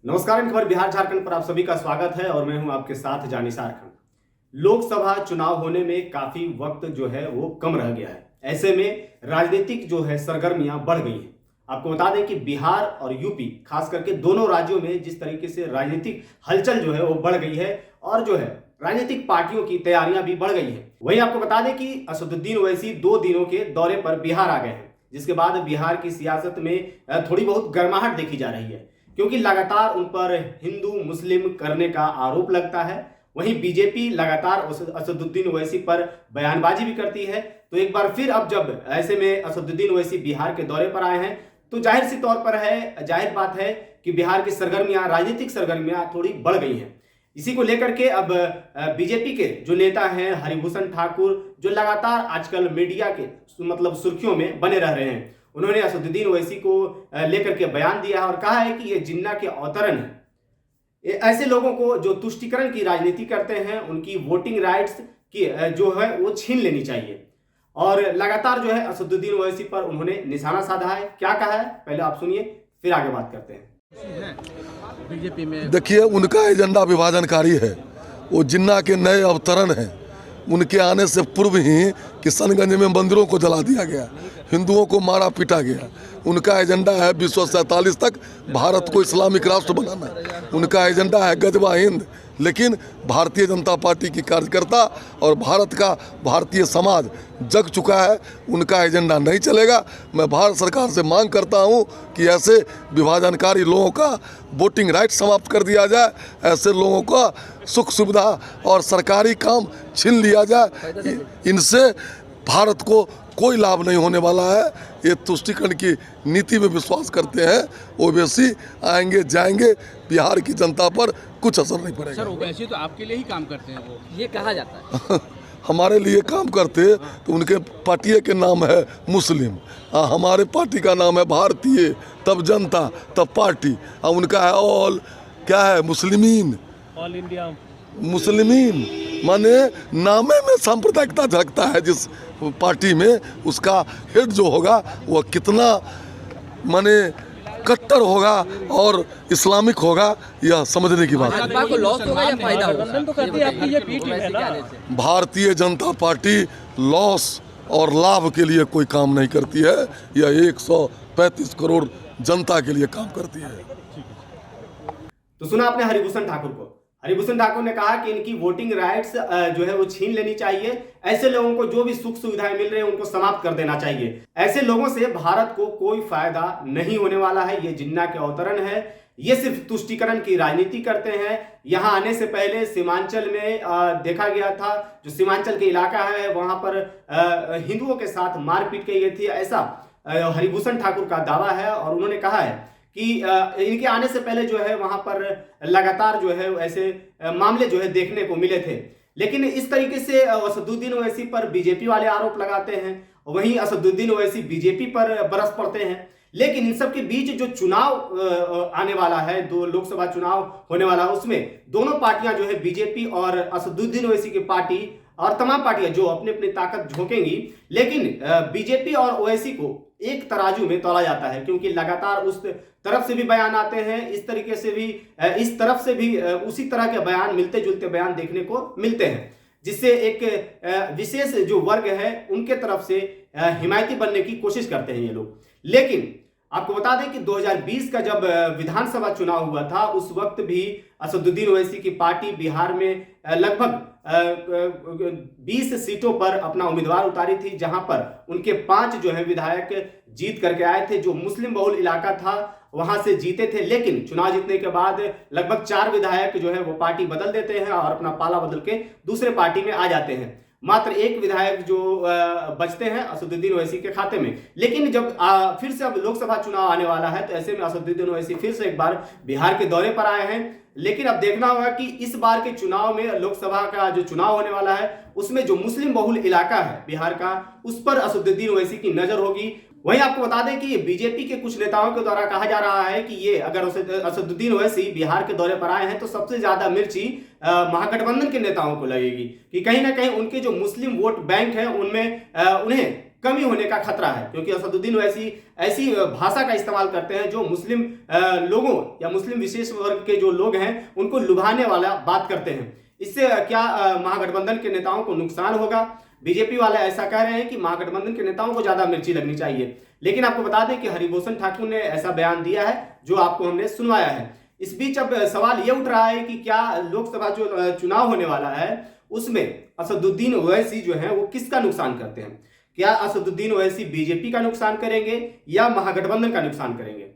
नमस्कार, इन खबर बिहार झारखंड पर आप सभी का स्वागत है और मैं हूं आपके साथ जानिसार खान। लोकसभा चुनाव होने में काफी वक्त जो है वो कम रह गया है। ऐसे में राजनीतिक जो है सरगर्मियां बढ़ गई हैं। आपको बता दें कि बिहार और यूपी खास करके दोनों राज्यों में जिस तरीके से राजनीतिक हलचल जो है वो बढ़ गई है और जो है राजनीतिक पार्टियों की तैयारियां भी बढ़ गई है। वहीं आपको बता दें कि असदुद्दीन ओवैसी 2 दिनों के दौरे पर बिहार आ गए हैं, जिसके बाद बिहार की सियासत में थोड़ी बहुत गर्माहट देखी जा रही है, क्योंकि लगातार उन पर हिंदू मुस्लिम करने का आरोप लगता है। वहीं बीजेपी लगातार असदुद्दीन ओवैसी पर बयानबाजी भी करती है। तो एक बार फिर अब जब ऐसे में असदुद्दीन ओवैसी बिहार के दौरे पर आए हैं तो जाहिर बात है कि बिहार की सरगर्मियां, राजनीतिक सरगर्मियां थोड़ी बढ़ गई हैं। इसी को लेकर के अब बीजेपी के जो नेता हैं हरिभूषण ठाकुर, जो लगातार आजकल मीडिया के सुर्खियों में बने रह रहे हैं, उन्होंने असदुद्दीन ओवैसी को लेकर के बयान दिया है और कहा है कि ये जिन्ना के अवतरण है। ऐसे लोगों को जो तुष्टीकरण की राजनीति करते हैं उनकी वोटिंग राइट्स की जो है वो छीन लेनी चाहिए। और लगातार जो है असदुद्दीन ओवैसी पर उन्होंने निशाना साधा है। क्या कहा है पहले आप सुनिए, फिर आगे बात करते हैं। बीजेपी में देखिए, उनका एजेंडा विभाजनकारी है। वो जिन्ना के नए अवतरण हैं। उनके आने से पूर्व ही किशनगंज में मंदिरों को जला दिया गया, हिंदुओं को मारा पीटा गया। उनका एजेंडा है विश्व 47 तक भारत को इस्लामिक राष्ट्र बनाना। उनका एजेंडा है गजबा हिंद। लेकिन भारतीय जनता पार्टी की कार्यकर्ता और भारत का भारतीय समाज जग चुका है, उनका एजेंडा नहीं चलेगा। मैं भारत सरकार से मांग करता हूं कि ऐसे विभाजनकारी लोगों का वोटिंग राइट समाप्त कर दिया जाए, ऐसे लोगों का सुख सुविधा और सरकारी काम छीन लिया जाए। इनसे भारत को कोई लाभ नहीं होने वाला है। ये तुष्टीकरण की नीति में विश्वास करते हैं। ओवैसी आएंगे जाएंगे, बिहार की जनता पर कुछ असर नहीं पड़ेगा। सर, ओवैसी तो आपके लिए ही काम करते हैं, वो ये कहा जाता है। हमारे लिए काम करते तो उनके पार्टी के नाम है मुस्लिम, हमारे पार्टी का नाम है भारतीय, तब जनता तब पार्टी। उनका है ऑल, क्या है, मुस्लिमीन, ऑल इंडिया मुस्लिमीन। माने नामे में सांप्रदायिकता झलकता है। जिस पार्टी में उसका हेड जो होगा वह कितना माने कट्टर होगा और इस्लामिक होगा, यह समझने की बात है। को लॉस होगा या फायदा होगा? तो करती है आपकी ये पी टीम है ना। भारतीय जनता पार्टी लॉस और लाभ के लिए कोई काम नहीं करती है। यह 135 करोड़ जनता के लिए काम करती है। तो सुना आपने हरिभूषण ठाकुर को। हरिभूषण ठाकुर ने कहा कि इनकी वोटिंग राइट्स जो है वो छीन लेनी चाहिए। ऐसे लोगों को जो भी सुख सुविधाएं मिल रही है उनको समाप्त कर देना चाहिए। ऐसे लोगों से भारत को कोई फायदा नहीं होने वाला है। ये जिन्ना के अवतरण है। ये सिर्फ तुष्टीकरण की राजनीति करते हैं। यहाँ आने से पहले सीमांचल में देखा गया था, जो सीमांचल के इलाका है वहां पर हिंदुओं के साथ मारपीट की गई थी, ऐसा हरिभूषण ठाकुर का दावा है। और उन्होंने कहा है कि इनके आने से पहले जो है वहां पर लगातार जो है ऐसे मामले जो है देखने को मिले थे। लेकिन इस तरीके से असदुद्दीन ओवैसी पर बीजेपी वाले आरोप लगाते हैं, वहीं असदुद्दीन ओवैसी बीजेपी पर बरस पड़ते हैं। लेकिन इन सब के बीच जो चुनाव आने वाला है, 2 लोकसभा चुनाव होने वाला है, उसमें दोनों पार्टियां जो है बीजेपी और असदुद्दीन ओवैसी की पार्टी और तमाम पार्टियां जो अपनी अपनी ताकत झोंकेंगी। लेकिन बीजेपी और ओवैसी को एक तराजू में तोला जाता है, क्योंकि लगातार उस तरफ से भी बयान आते हैं, इस तरीके से भी, इस तरफ से भी उसी तरह के बयान, मिलते जुलते बयान देखने को मिलते हैं, जिससे एक विशेष जो वर्ग है उनके तरफ से हिमायती बनने की कोशिश करते हैं ये लोग। लेकिन आपको बता दें कि 2020 का जब विधानसभा चुनाव हुआ था, उस वक्त भी असदुद्दीन ओवैसी की पार्टी बिहार में लगभग 20 सीटों पर अपना उम्मीदवार उतारी थी, जहां पर उनके 5 जो है विधायक जीत करके आए थे। जो मुस्लिम बहुल इलाका था वहां से जीते थे। लेकिन चुनाव जीतने के बाद लगभग 4 विधायक जो है वो पार्टी बदल देते हैं और अपना पाला बदल के दूसरे पार्टी में आ जाते हैं। मात्र 1 विधायक जो बचते हैं असदुद्दीन ओवैसी के खाते में। लेकिन जब फिर से अब लोकसभा चुनाव आने वाला है, तो ऐसे में असदुद्दीन ओवैसी फिर से एक बार बिहार के दौरे पर आए हैं। लेकिन अब देखना होगा कि इस बार के चुनाव में, लोकसभा का जो चुनाव होने वाला है, उसमें जो मुस्लिम बहुल इलाका है बिहार का, उस पर असदुद्दीन ओवैसी की नजर होगी। वहीं आपको बता दें कि बीजेपी के कुछ नेताओं के द्वारा कहा जा रहा है कि ये अगर असदुद्दीन ओवैसी बिहार के दौरे पर आए हैं तो सबसे ज्यादा मिर्ची महागठबंधन के नेताओं को लगेगी, कि कहीं ना कहीं उनके जो मुस्लिम वोट बैंक है उनमें उन्हें कमी होने का खतरा है, क्योंकि असदुद्दीन ओवैसी ऐसी भाषा का इस्तेमाल करते हैं जो मुस्लिम लोगों या मुस्लिम विशेष वर्ग के जो लोग हैं उनको लुभाने वाला बात करते हैं। इससे क्या महागठबंधन के नेताओं को नुकसान होगा? बीजेपी वाले ऐसा कह रहे हैं कि महागठबंधन के नेताओं को ज्यादा मिर्ची लगनी चाहिए, लेकिन आपको बता दें कि हरिभूषण ठाकुर ने ऐसा बयान दिया है जो आपको हमने सुनवाया है। इस बीच अब सवाल यह उठ रहा है कि क्या लोकसभा जो चुनाव होने वाला है उसमें असदुद्दीन ओवैसी जो है वो किसका नुकसान करते हैं? क्या असदुद्दीन ओवैसी बीजेपी का नुकसान करेंगे या महागठबंधन का नुकसान करेंगे?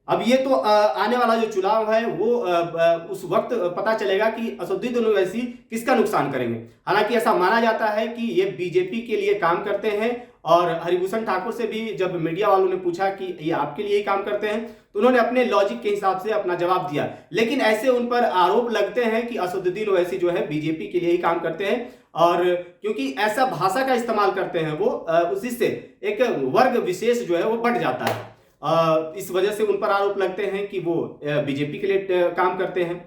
अब ये तो आने वाला जो चुनाव है वो उस वक्त पता चलेगा कि असदुद्दीन ओवैसी किसका नुकसान करेंगे। हालांकि ऐसा माना जाता है कि ये बीजेपी के लिए काम करते हैं, और हरिभूषण ठाकुर से भी जब मीडिया वालों ने पूछा कि ये आपके लिए ही काम करते हैं तो उन्होंने अपने लॉजिक के हिसाब से अपना जवाब दिया, लेकिन ऐसे उन पर आरोप लगते हैं कि असदुद्दीन ओवैसी जो है बीजेपी के लिए ही काम करते हैं, और क्योंकि ऐसा भाषा का इस्तेमाल करते हैं वो उसी से एक वर्ग विशेष जो है वो बढ़ जाता है। इस वजह से उन पर आरोप लगते हैं कि वो बीजेपी के लिए काम करते हैं,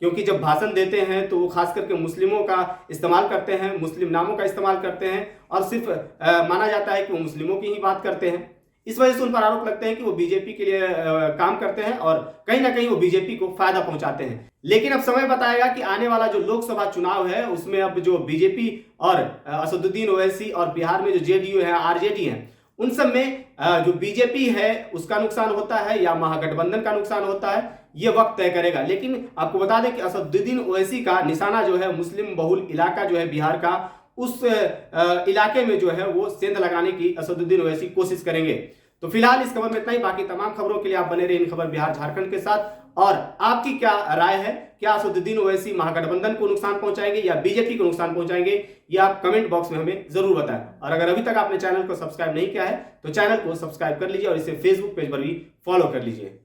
क्योंकि जब भाषण देते हैं तो वो खास करके मुस्लिमों का इस्तेमाल करते हैं, मुस्लिम नामों का इस्तेमाल करते हैं, और सिर्फ माना जाता है कि वो मुस्लिमों की ही बात करते हैं। इस वजह से उन पर आरोप लगते हैं कि वो बीजेपी के लिए काम करते हैं और कहीं ना कहीं वो बीजेपी को फायदा पहुंचाते हैं। लेकिन अब समय बताएगा कि आने वाला जो लोकसभा चुनाव है उसमें अब जो बीजेपी और असदुद्दीन ओवैसी और बिहार में जो जेडीयू है, आरजेडी है, उन सब में जो बीजेपी है उसका नुकसान होता है या महागठबंधन का नुकसान होता है, ये वक्त तय करेगा। लेकिन आपको बता दें कि असदुद्दीन ओवैसी का निशाना जो है मुस्लिम बहुल इलाका जो है बिहार का, उस इलाके में जो है वो सेंध लगाने की असदुद्दीन ओवैसी कोशिश करेंगे। तो फिलहाल इस खबर में इतना ही। बाकी तमाम खबरों के लिए आप बने रहे इन खबर बिहार झारखंड के साथ। और आपकी क्या राय है, क्या असदुद्दीन ओवैसी महागठबंधन को नुकसान पहुंचाएंगे या बीजेपी को नुकसान पहुंचाएंगे, ये आप कमेंट बॉक्स में हमें जरूर बताएं। और अगर अभी तक आपने चैनल को सब्सक्राइब नहीं किया है तो चैनल को सब्सक्राइब कर लीजिए और इसे फेसबुक पेज पर भी फॉलो कर लीजिए।